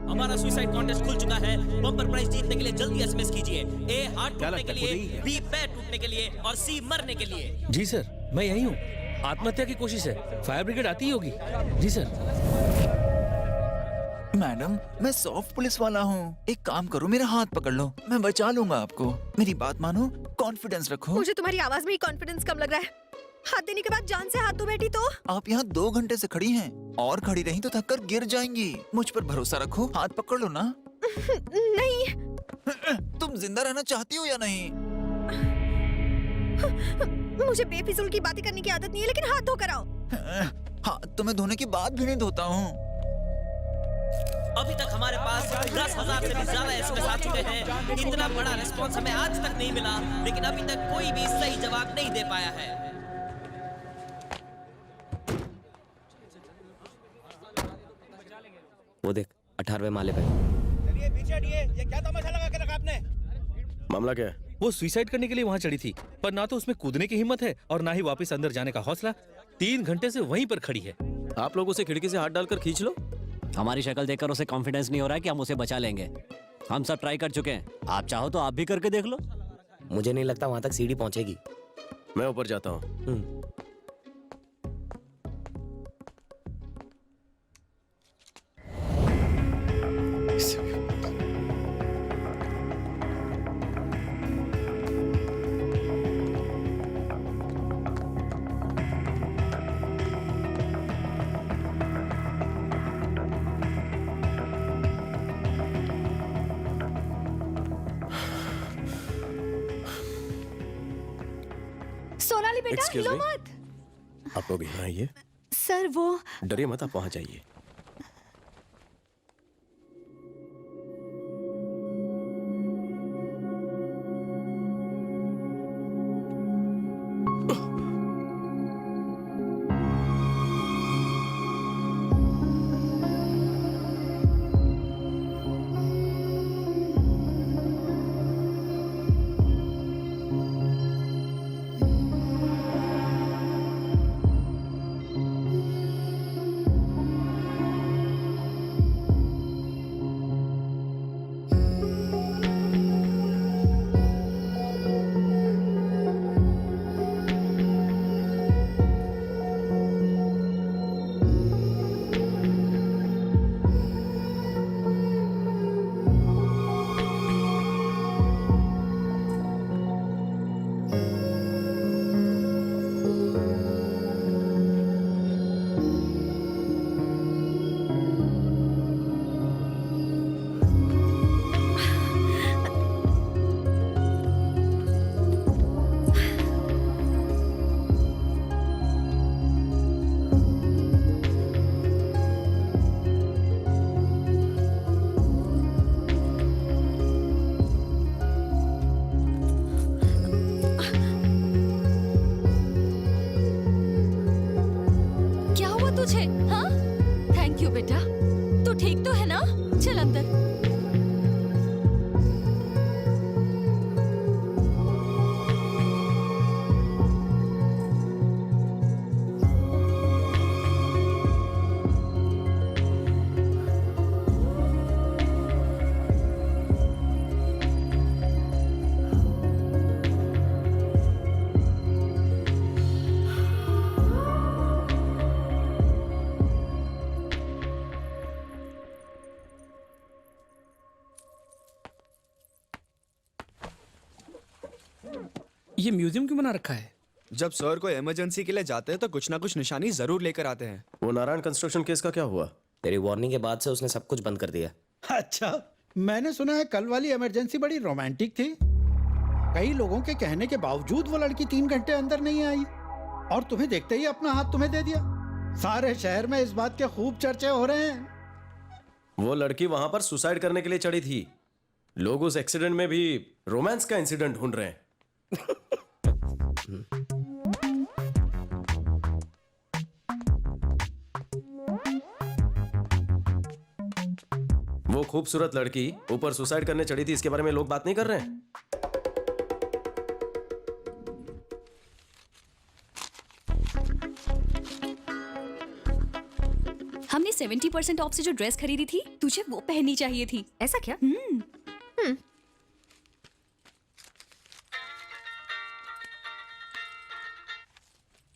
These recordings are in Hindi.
हमारा सुसाइड कॉन्टेस्ट खुल चुका है। बम्पर प्राइज जीतने के लिए जल्दी एसएमएस कीजिए। ए हार्ट टूटने के लिए, बी पैर टूटने के लिए और सी मरने के लिए। जी सर, मैं यही हूँ। आत्महत्या की कोशिश है, फायर ब्रिगेड आती ही होगी। जी सर। मैडम, मैं सॉफ्ट पुलिस वाला हूँ। एक काम करो, मेरा हाथ पकड़ लो, मैं बचा लूंगा आपको। मेरी बात मानो, कॉन्फिडेंस रखो। मुझे तुम्हारी आवाज में ही कॉन्फिडेंस कम लग रहा है। हाथ देने के बाद जान से हाथ धो बैठी तो? आप यहाँ 2 घंटे से खड़ी हैं और खड़ी रही तो थक कर गिर जाएंगी। मुझ पर भरोसा रखो, हाथ पकड़ लो ना। नहीं। तुम जिंदा रहना चाहती हो या नहीं? मुझे बेफिजूल की बातें करने की आदत नहीं है, लेकिन हाथ धो कर आओ। हाथ तो मैं धोने के बाद भी नहीं धोता हूँ। अभी तक हमारे पास 10,000 से भी ज्यादा एसएमएस आ चुके हैं। इतना बड़ा रिस्पॉन्स हमें आज तक नहीं मिला, लेकिन अभी तक कोई भी सही जवाब नहीं दे पाया है। वो देख, 18वें माले पे। चलिए पीछे हटिए, ये क्या तमाशा लगा के रखा आपने? मामला क्या है? वो सुसाइड करने के लिए वहाँ चढ़ी थी, पर ना तो उसमें कूदने की हिम्मत है और ना ही वापस अंदर जाने का हौसला। 3 घंटे से वहीं पर खड़ी है। आप लोग उसे खिड़की से हाथ डालकर खींच लो। हमारी शक्ल देखकर उसे कॉन्फिडेंस नहीं हो रहा है कि हम उसे बचा लेंगे। हम सब ट्राई कर चुके हैं, आप चाहो तो आप भी करके देख लो। मुझे नहीं लगता वहां तक सीढ़ी पहुंचेगी। मैं ऊपर जाता हूँ। सोनाली बेटा, Excuse हिलो me? मत। आप लोग यहाँ आइए। सर वो डरिए मत, आप वहाँ जाइए। तुझे? हाँ, थैंक यू बेटा। तू ठीक तो है ना? चल अंदर। ये म्यूजियम क्यों बना रखा है? जब सर को इमरजेंसी के लिए जाते हैं तो कुछ ना कुछ निशानी जरूर लेकर आते हैं। वो नारायण कंस्ट्रक्शन केस का क्या हुआ? तेरी वार्निंग के बाद से उसने सब कुछ बंद कर दिया। अच्छा, मैंने सुना है कल वाली इमरजेंसी बड़ी रोमांटिक थी। कई लोगों के कहने के बावजूद वो लड़की 3 घंटे अंदर नहीं आई और तुम्हें देखते ही अपना हाथ तुम्हें दे दिया। सारे शहर में इस बात के खूब चर्चे हो रहे हैं। वो लड़की वहां पर सुसाइड करने के लिए चढ़ी थी। लोग उस एक्सीडेंट में भी रोमांस का इंसिडेंट ढूंढ रहे हैं। वो खूबसूरत लड़की ऊपर सुसाइड करने चढ़ी थी, इसके बारे में लोग बात नहीं कर रहे हैं। हमने 70% ऑफ से जो ड्रेस खरीदी थी तुझे वो पहननी चाहिए थी। ऐसा क्या?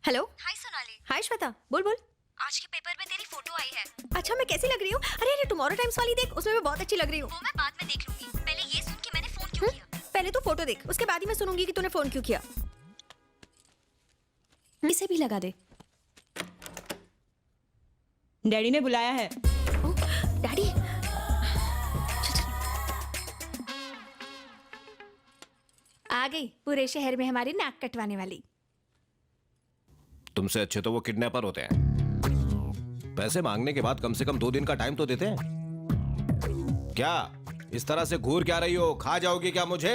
हेलो। हाय सोनाली, हाय श्वेता, बोल बोल। आज के पेपर में तेरी फोटो आई है। अच्छा, मैं कैसी लग रही हूँ? अरे अरे, टुमारो टाइम्स वाली देख, उसमें मैं बहुत अच्छी लग रही हूँ। वो मैं बाद में देख लूंगी, पहले ये सुन कि मैंने फोन क्यों किया। पहले तू फोटो देख, उसके बाद ही मैं सुनूंगी कि तूने फोन क्यों किया। इसे भी लगा दे। डैडी ने बुलाया है। डैडी, आ गई पूरे शहर में हमारी नाक कटवाने वाली। तुमसे अच्छे तो वो किडनैपर होते हैं। पैसे मांगने के बाद कम से कम 2 दिन का टाइम तो देते हैं। क्या इस तरह से घूर क्या रही हो? खा जाओगी क्या मुझे?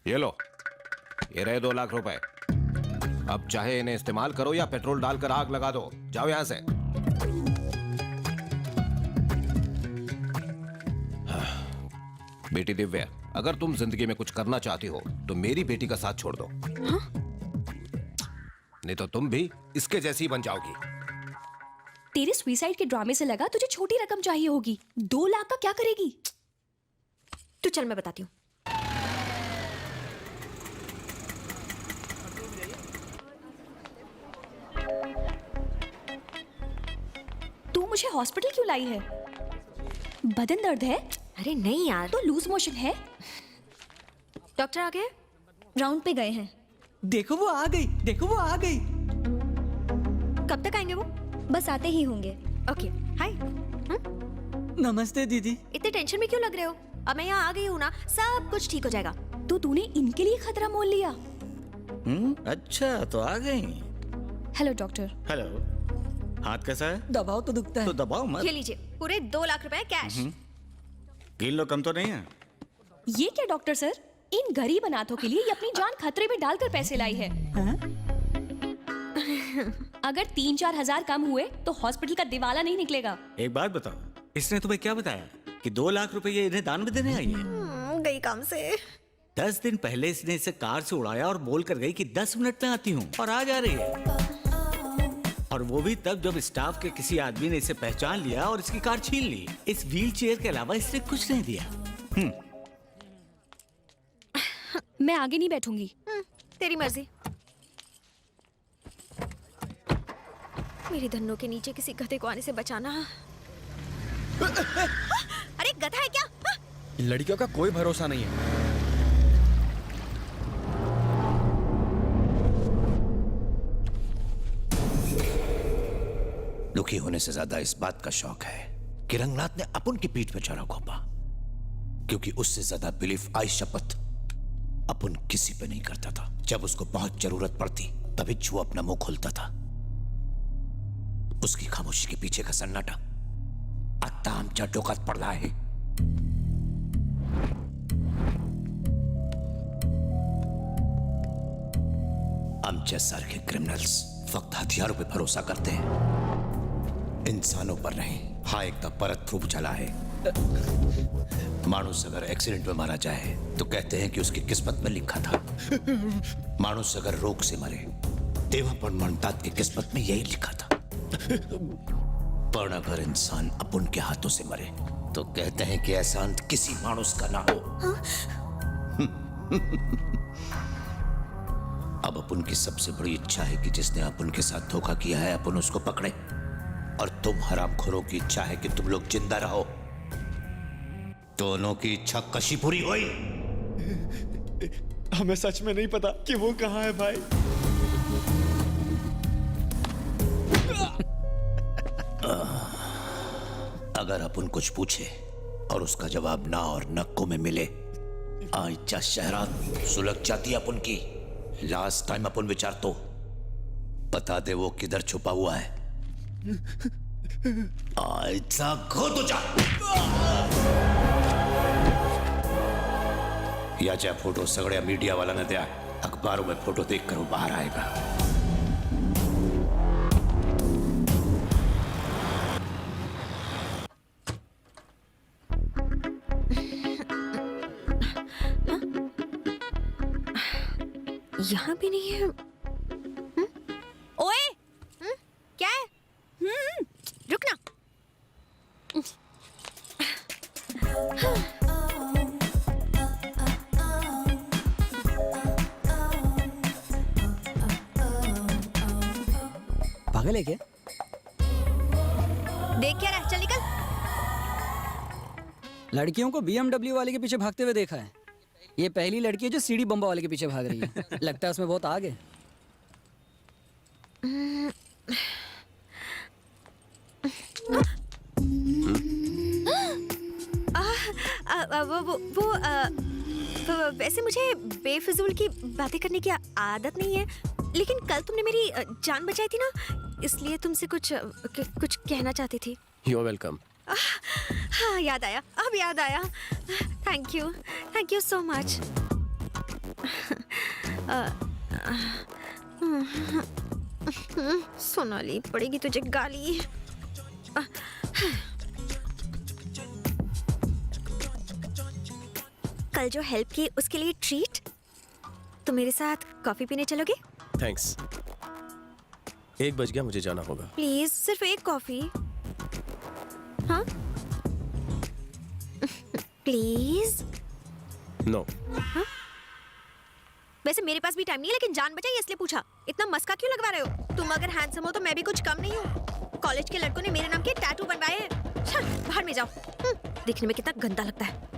ये लो, ये रहे 2 लाख रुपए। अब चाहे इन्हें इस्तेमाल करो या पेट्रोल डालकर आग लगा दो। जाओ यहां से। बेटी दिव्या, अगर तुम जिंदगी में कुछ करना चाहती हो तो मेरी बेटी का साथ छोड़ दो। नहीं तो तुम भी इसके जैसी ही बन जाओगी। तेरे सुसाइड के ड्रामे से लगा तुझे छोटी रकम चाहिए होगी। 2 लाख का क्या करेगी? तू चल, मैं बताती हूँ। तू मुझे हॉस्पिटल क्यों लाई है? बदन दर्द है? अरे नहीं यार, तो लूज मोशन है? डॉक्टर आ गए? राउंड पे गए हैं। देखो वो आ गई, देखो वो आ गई। कब तक आएंगे वो? बस आते ही होंगे। ओके, हाय। नमस्ते दीदी। इतने टेंशन में क्यों लग रहे हो? अब मैं यहाँ आ गई हूँ ना, सब कुछ ठीक हो जाएगा। तो तूने इनके लिए खतरा मोल लिया। अच्छा तो आ गई। Hello doctor. हेलो, हाथ कैसा है? दबाव तो दुखता है। तो दबाओ मत। ये लीजिए, पूरे 2 लाख रुपए कैश। 3 लोग कम तो नहीं है? ये क्या डॉक्टर सर, इन गरीब अनाथों के लिए ये अपनी जान खतरे में डालकर पैसे लाई है। अगर 3-4 हजार कम हुए तो हॉस्पिटल का दिवाला नहीं निकलेगा। एक बात बताओ, इसने तुम्हें क्या बताया कि 2 लाख रुपए ये इन्हें दान में देने आई है? गई काम से। 10 दिन पहले इसने इसे कार से उड़ाया और बोल कर गई कि 10 मिनट में आती हूँ, और आज आ रही है। और वो भी तब जब स्टाफ के किसी आदमी ने इसे पहचान लिया और इसकी कार छीन ली। इस व्हील चेयर के अलावा इसने कुछ नहीं दिया। मैं आगे नहीं बैठूंगी। तेरी मर्जी। मेरी धन्नों के नीचे किसी गधे को आने से बचाना। अरे गधा है क्या? लड़कियों का कोई भरोसा नहीं है। दुखी होने से ज्यादा इस बात का शौक है कि रंगनाथ ने अपुन की पीठ पे चढ़ा घोपा, क्योंकि उससे ज्यादा बिलीफ आई शपथ अपुन किसी पे नहीं करता था। जब उसको बहुत जरूरत पड़ती तभी छू अपना मुंह खोलता था। उसकी खामोशी के पीछे का सन्नाटा आता आमच्या डोक्यात पडला आहे। आमच्या सारखे क्रिमिनल्स फक्त हथियारों पे भरोसा करते हैं, इंसानों पर नहीं। हा एकदा परत खूप झाला आहे। माणूस अगर एक्सीडेंट में मारा जाए तो कहते हैं कि उसकी किस्मत में लिखा था। माणूस अगर रोग से मरे तेव्हा पण म्हणतात कि किस्मत में यही लिखा था। पर अगर इंसान अपुन के हाथों से मरे तो कहते हैं कि ऐसा अंत किसी माणूस का ना हो। अब अपुन की सबसे बड़ी इच्छा है कि जिसने अपुन के साथ धोखा किया है अपुन उसको पकड़े, और तुम हरामखोरों की इच्छा है कि तुम लोग जिंदा रहो। दोनों की इच्छा कशी पूरी हुई? हमें सच में नहीं पता कि वो कहाँ है भाई। अगर अपुन कुछ पूछे और उसका जवाब ना और नक्कों में मिले, आयच्या शहरात सुलग जाती अपुन की। लास्ट टाइम अपुन विचार तो बता दे वो किधर छुपा हुआ है। आयचा खो तुझा। याच्या फोटो सगळ्या मीडिया वाला द्या। अखबारों में फोटो देखकर वो बाहर आएगा। यहाँ भी नहीं है। ओए, पागल है क्या? देख क्या रहा, चल निकल। लड़कियों को BMW वाले के पीछे भागते हुए देखा है। ये पहली लड़की है जो सीढ़ी बम्बा वाले के पीछे भाग रही है। लगता है उसमें बहुत आग है। वैसे मुझे बेफिजूल की बातें करने की आदत नहीं है, लेकिन कल तुमने मेरी जान बचाई थी ना, इसलिए तुमसे कुछ कहना चाहती थी। You are welcome. हाँ, याद आया, अब याद आया। Thank you so much. Sonali, पड़ेगी तुझे गाली। कल जो हेल्प की उसके लिए ट्रीट। तुम मेरे साथ कॉफी पीने चलोगे? थैंक्स। 1 बज गया, मुझे जाना होगा। प्लीज, सिर्फ एक कॉफी। हाँ प्लीज। नो। हाँ? वैसे मेरे पास भी टाइम नहीं है, लेकिन जान बचाई इसलिए पूछा। इतना मस्का क्यों लगवा रहे हो? तुम अगर हैंडसम हो तो मैं भी कुछ कम नहीं हूँ। कॉलेज के लड़कों ने मेरे नाम के टैटू बनवाए हैं। चल बाहर में जाओ। दिखने में कितना गंदा लगता है।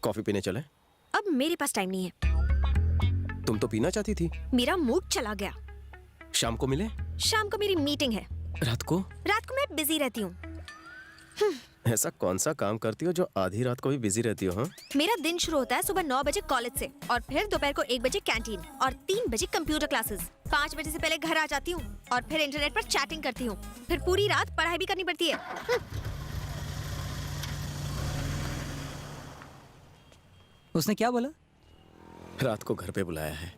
कॉफी पीने चले? अब मेरे पास टाइम नहीं है। तुम तो पीना चाहती थी। मेरा मूड चला गया। शाम को मिले? शाम को मेरी मीटिंग है। रात को मैं बिजी रहती हूँ। ऐसा कौन सा काम करती हो जो आधी रात को भी बिजी रहती हो? हाँ, मेरा दिन शुरू होता है सुबह 9 बजे कॉलेज से, और फिर दोपहर को 1 बजे कैंटीन, और 3 बजे कंप्यूटर क्लासेस। 5 बजे से पहले घर आ जाती हूँ, और फिर इंटरनेट पर चैटिंग करती हूँ। फिर पूरी रात पढ़ाई भी करनी पड़ती है। उसने क्या बोला? रात को घर पे बुलाया है।